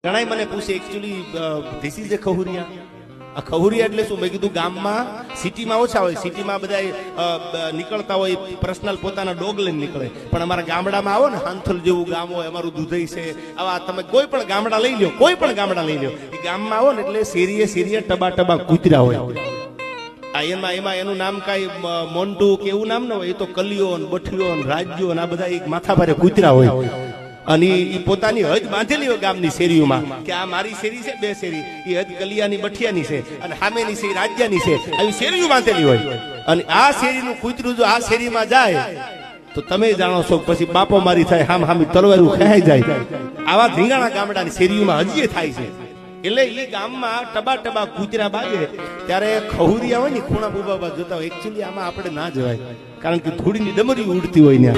ઘણાય મને પૂછે એકચ્યુઅલી ધીસ ઇઝ એ ખહુરિયા. આ ખહુરિયા એટલે શું? મેં કીધું ગામમાં સિટીમાં ઓછા હોય, સિટીમાં બધા નીકળતા હોય પર્સનલ પોતાના ડોગ લઈને નીકળે, પણ અમારા ગામડામાં આવો ને, હાંથલ જેવું ગામ હોય, અમારું દુધઈ છે, આવા તમે કોઈ પણ ગામડા લઈ લો, કોઈ પણ ગામડા લઈ લો, એ ગામમાં આવો ને એટલે શેરીએ શેરીએ ટબા ટબા કૂતરા હોય. એમાં એનું નામ કાંઈ મોન્ટુ કે એવું નામ ન હોય, એ તો કલિયો ને બઠિયો ને રાજ્યો ને આ બધા એક માથા ભારે કૂતરા હોય. અને એ પોતાની હદ બાંધેલી હોય ગામની શેરીઓમાં કે આ મારી શેરી છે, બે શેરી, એ હદ કલિયાની બઠિયાની છે અને સામેની શેરી રાજ્યની છે, આવી શેરીઓ બાંધેલી હોય. અને આ શેરીનું કૂતરું જો આ શેરીમાં જાય તો તમે જાણો છો પછી બાપો મારી થાય, હામ હામી તલવારું ખેંચાઈ જાય. આવા ધીંગાણા ગામડાની શેરીઓમાં હજી થાય છે. એટલે એ ગામમાં ટબા ટબા કૂતરા બાગે ત્યારે ખહુરિયા હોય ને ખૂણા બુબા જોતા હોય. એકચ્યુઅલી આમાં આપણે ના જવાય, કારણ કે ધૂળીની ડમરી ઉડતી હોય ને.